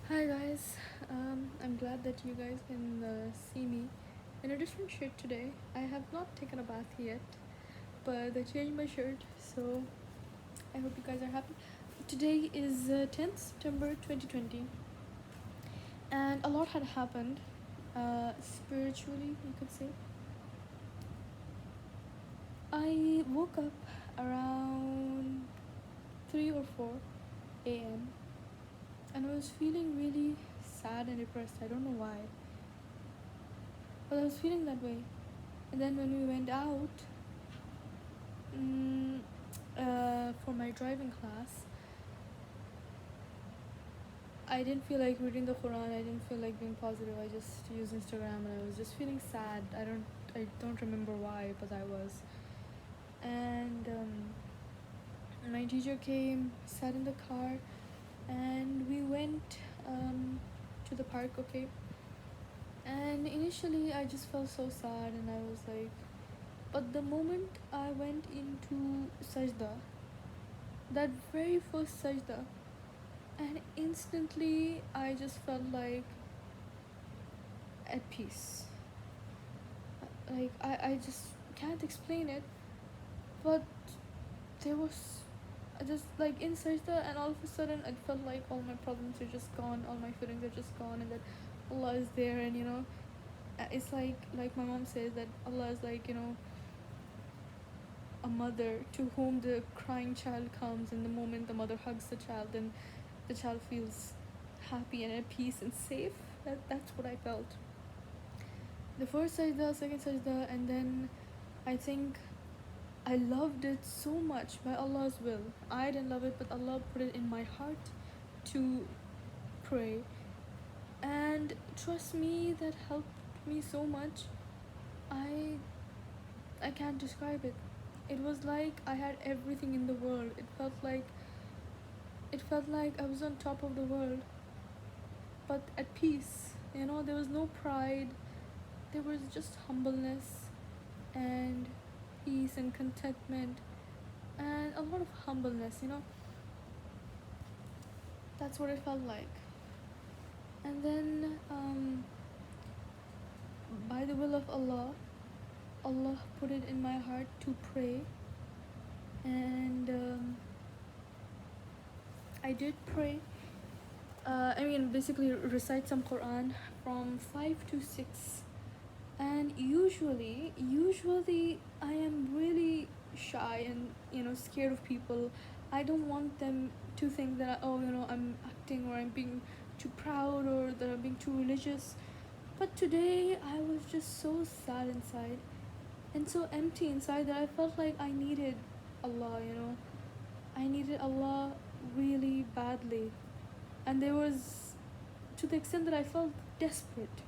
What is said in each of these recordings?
Hi guys, I'm glad that you guys can see me in a different shirt today. I have not taken a bath yet, but I changed my shirt, so I hope you guys are happy. Today is 10th September 2020, and a lot had happened spiritually, you could say. I woke up around 3 or 4 a.m. and I was feeling really sad and depressed. I don't know why, but I was feeling that way. And then when we went out mm, for my driving class, I didn't feel like reading the Quran. I didn't feel like being positive. I just used Instagram, and I was just feeling sad. I don't remember why, but I was. And my teacher came, sat in the car, and we went to the park. Okay. And initially, I just felt so sad, and I was like, but the moment I went into sajda, that very first sajda, and instantly I just felt like at peace. Like I just can't explain it, but there was just like in sajda, and all of a sudden it felt like all my problems are just gone, all my feelings are just gone, and that Allah is there. And it's like my mom says that Allah is like, a mother to whom the crying child comes, and the moment the mother hugs the child, then the child feels happy and at peace and safe. That's what I felt. The first sajda, second sajda, and then I think I loved it so much by Allah's will. I didn't love it, but Allah put it in my heart to pray. And trust me, that helped me so much. I I can't describe it. It was like I had everything in the world. It felt like I was on top of the world, but at peace. There was no pride. There was just humbleness and peace and contentment and a lot of humbleness. That's what it felt like. And then by the will of Allah put it in my heart to pray. And I did pray. Basically recite some Quran from 5 to 6. And usually I am really shy and scared of people. I don't want them to think that, oh, I'm acting, or I'm being too proud, or that I'm being too religious. But today I was just so sad inside and so empty inside that I felt like I needed Allah. I needed Allah really badly. And there was, to the extent that I felt desperate,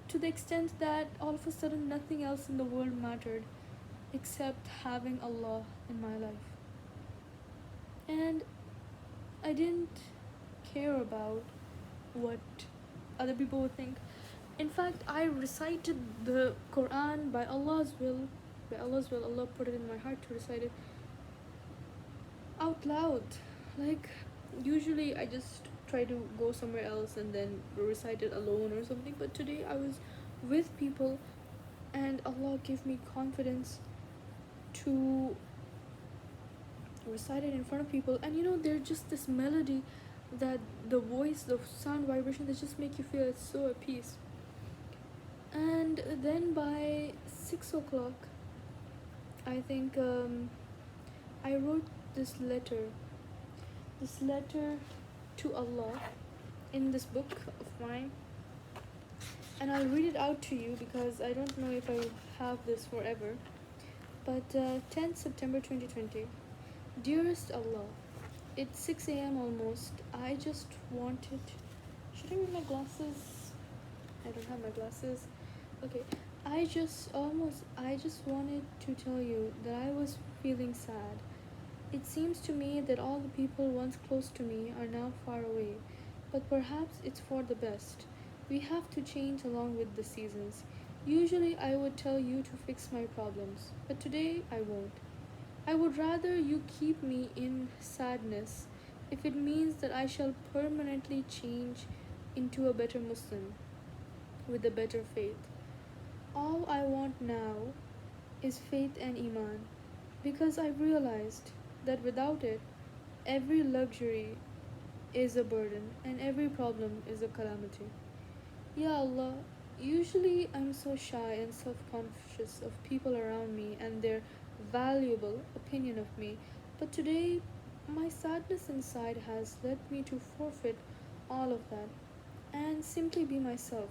to the extent that all of a sudden nothing else in the world mattered except having Allah in my life. And I didn't care about what other people would think. In fact, I recited the Quran by Allah's will. By Allah's will, Allah put it in my heart to recite it out loud. Like, usually I just try to go somewhere else and then recite it alone or something. But today I was with people, and Allah gave me confidence to recite it in front of people. And there's just this melody, that the voice, the sound vibration, that just make you feel so at peace. And then by 6 o'clock, I think I wrote this letter to Allah in this book of mine, and I'll read it out to you because I don't know if I will have this forever. But 10th September 2020. Dearest Allah, it's 6 a.m. almost. I just wanted. Should I read my glasses? I don't have my glasses. Okay. I just wanted to tell you that I was feeling sad. It seems to me that all the people once close to me are now far away, but perhaps it's for the best. We have to change along with the seasons. Usually I would tell you to fix my problems, but today I won't. I would rather you keep me in sadness if it means that I shall permanently change into a better Muslim with a better faith. All I want now is faith and Iman, because I've realized that without it, every luxury is a burden and every problem is a calamity. Ya Allah, usually I'm so shy and self conscious of people around me and their valuable opinion of me, but today my sadness inside has led me to forfeit all of that and simply be myself.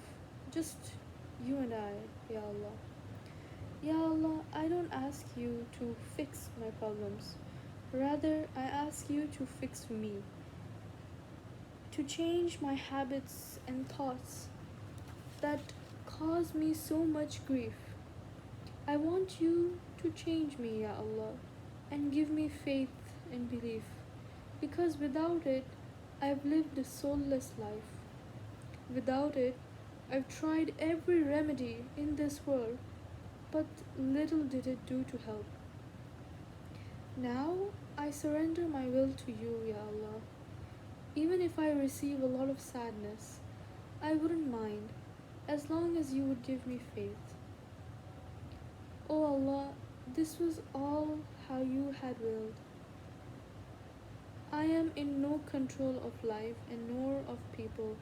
Just you and I, Ya Allah. Ya Allah, I don't ask you to fix my problems. Rather, I ask you to fix me, to change my habits and thoughts that cause me so much grief. I want you to change me, Ya Allah, and give me faith and belief, because without it, I've lived a soulless life. Without it, I've tried every remedy in this world, but little did it do to help. Now I surrender my will to you, Ya Allah. Even if I receive a lot of sadness, I wouldn't mind, as long as you would give me faith. Oh Allah, this was all how you had willed. I am in no control of life and nor of people.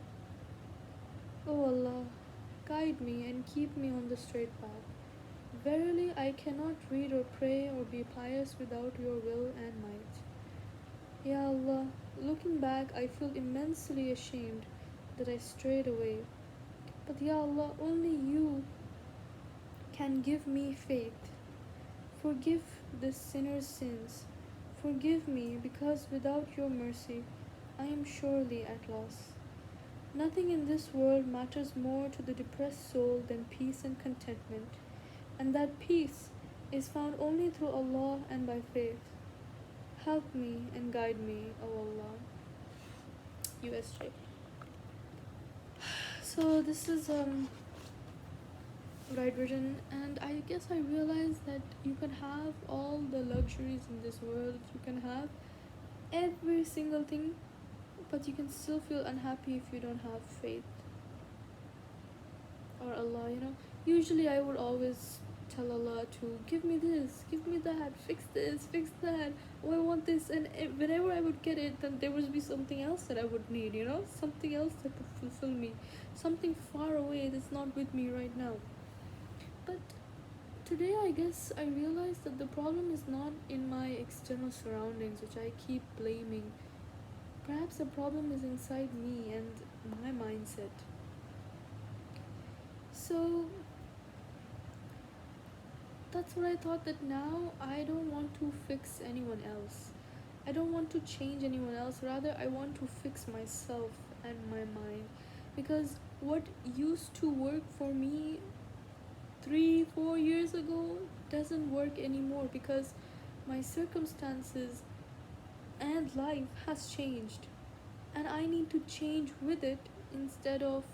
O Allah, guide me and keep me on the straight path. Verily, I cannot read or pray or be pious without your will and might. Ya Allah, looking back, I feel immensely ashamed that I strayed away. But Ya Allah, only you can give me faith. Forgive this sinner's sins. Forgive me, because without your mercy, I am surely at loss. Nothing in this world matters more to the depressed soul than peace and contentment, and that peace is found only through Allah and by faith. Help me and guide me, O Allah. USJ. So this is what I'd written, and I guess I realized that you can have all the luxuries in this world, you can have every single thing, but you can still feel unhappy if you don't have faith or Allah. Usually I would always tell Allah to give me this, give me that, fix this, fix that. Oh, I want this, and whenever I would get it, then there would be something else that I would need, something else that would fulfill me, something far away that's not with me right now. But today, I guess I realized that the problem is not in my external surroundings, which I keep blaming. Perhaps the problem is inside me and my mindset. So that's what I thought, that now I don't want to fix anyone else. I don't want to change anyone else. Rather, I want to fix myself and my mind. Because what used to work for me 3-4 years ago doesn't work anymore, because my circumstances and life has changed, and I need to change with it instead of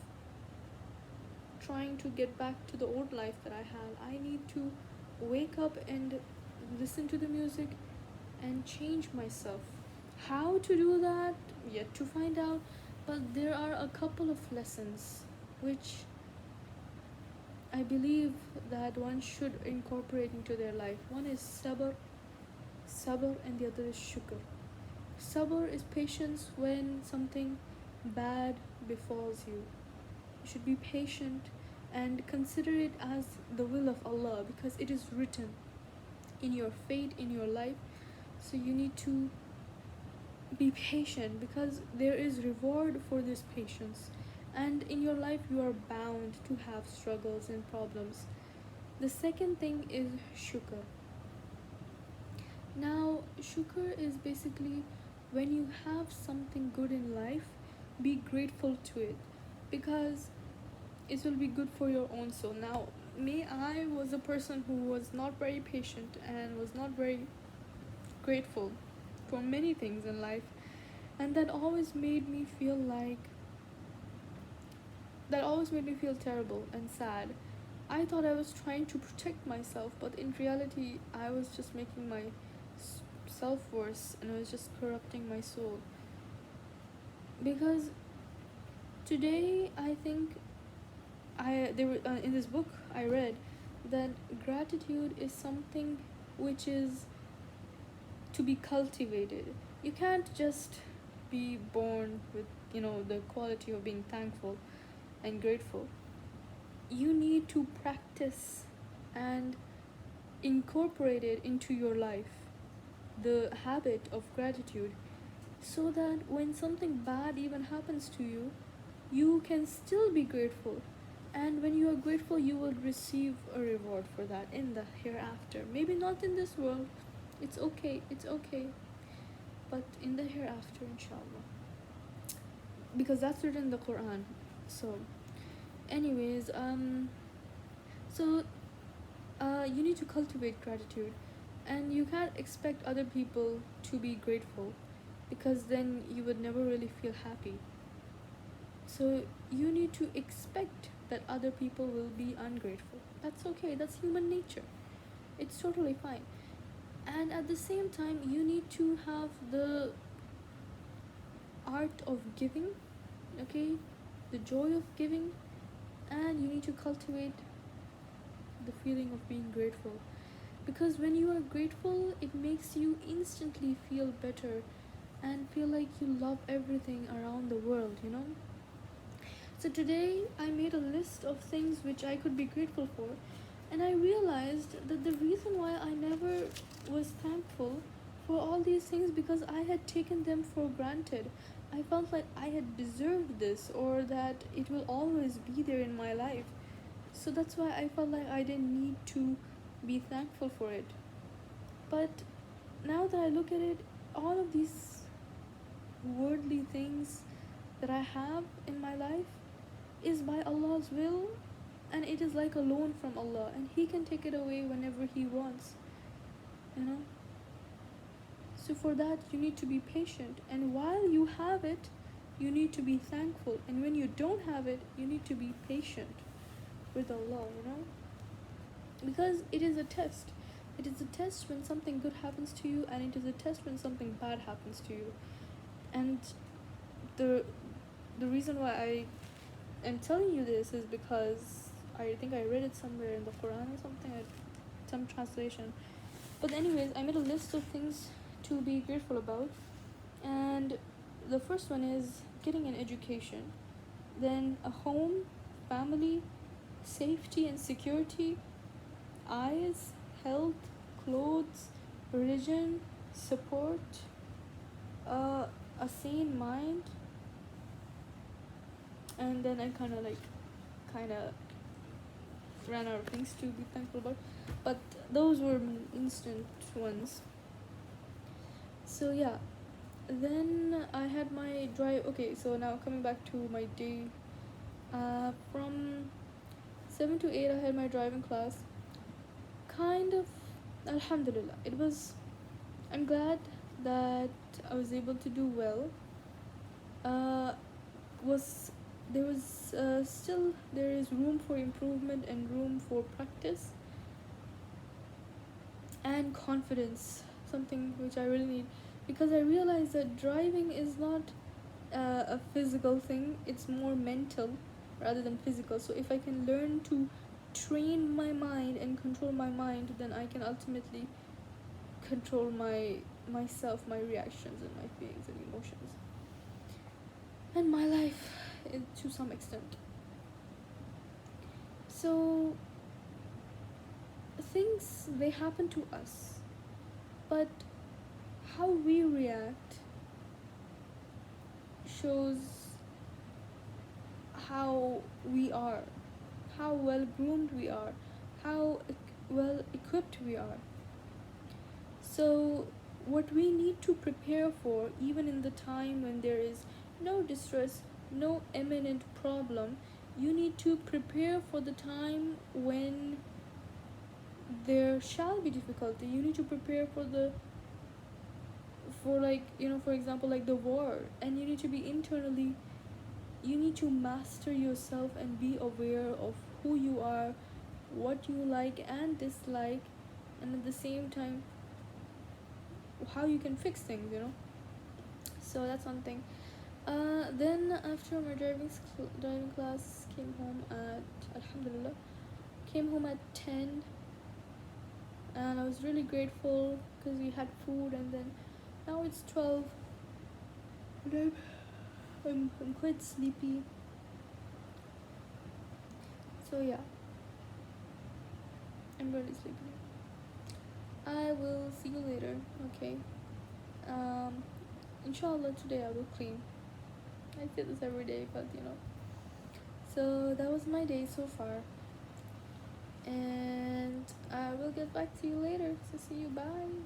trying to get back to the old life that I have. I need to wake up and listen to the music and change myself. How to do that? Yet to find out, but there are a couple of lessons which I believe that one should incorporate into their life. One is sabr, and the other is shukr. Sabr is patience when something bad befalls you. You should be patient and consider it as the will of Allah, because it is written in your fate, in your life. So you need to be patient, because there is reward for this patience, and in your life you are bound to have struggles and problems. The second thing is shukr. Now, shukr is basically when you have something good in life, be grateful to it, because it will be good for your own soul. Now, I was a person who was not very patient and was not very grateful for many things in life, and that always made me feel terrible and sad. I thought I was trying to protect myself, but in reality I was just making my self worse, and I was just corrupting my soul. Because today I think in this book I read that gratitude is something which is to be cultivated. You can't just be born with, the quality of being thankful and grateful. You need to practice and incorporate it into your life, the habit of gratitude, so that when something bad even happens to you, you can still be grateful. And when you are grateful, you will receive a reward for that in the hereafter. Maybe not in this world, it's okay, but in the hereafter, inshallah. Because that's written in the Quran. So, anyways, so you need to cultivate gratitude, and you can't expect other people to be grateful because then you would never really feel happy. So you need to expect that other people will be ungrateful. That's okay, that's human nature. It's totally fine. And at the same time, you need to have the art of giving, okay? The joy of giving, and you need to cultivate the feeling of being grateful. Because when you are grateful, it makes you instantly feel better and feel like you love everything around the world. So today I made a list of things which I could be grateful for, and I realized that the reason why I never was thankful for all these things because I had taken them for granted. I felt like I had deserved this or that it will always be there in my life. So that's why I felt like I didn't need to be thankful for it. But now that I look at it, all of these worldly things that I have in my life is by Allah's will, and it is like a loan from Allah, and He can take it away whenever He wants, you know. So for that, you need to be patient, and while you have it, you need to be thankful, and when you don't have it, you need to be patient with Allah. Because it is a test. It is a test when something good happens to you, and it is a test when something bad happens to you. And the the reason why I am telling you this is because I think I read it somewhere in the Quran or something, some translation. But anyways, I made a list of things to be grateful about, and the first one is getting an education, then a home, family, safety and security, eyes, health, clothes, religion, support, a sane mind, and then I kind of ran out of things to be thankful about, but those were instant ones. So yeah, then I had my drive. Okay, so now coming back to my day, from 7 to 8, I had my driving class. Kind of, Alhamdulillah, it was. I'm glad that I was able to do well. Was There was still there is room for improvement and room for practice and confidence, something which I really need, because I realized that driving is not a physical thing, it's more mental rather than physical. So if I can learn to train my mind and control my mind, then I can ultimately control myself, my reactions and my feelings and emotions and my life to some extent. So things, they happen to us, but how we react shows how we are, how well groomed we are, how well equipped we are. So what we need to prepare for, even in the time when there is no distress, no imminent problem, you need to prepare for the time when there shall be difficulty. You need to prepare for like, for example, like the war, and you need to be internally, you need to master yourself and be aware of who you are, what you like and dislike, and at the same time how you can fix things. So that's one thing. Then after my driving class, came home at Alhamdulillah, came home at 10, and I was really grateful because we had food. And then now it's 12, and I'm quite sleepy. So yeah, I'm really sleepy. I will see you later. Okay. Um, Inshallah today I will clean. I say this every day, but you know. So that was my day so far, and I will get back to you later. So see you. Bye.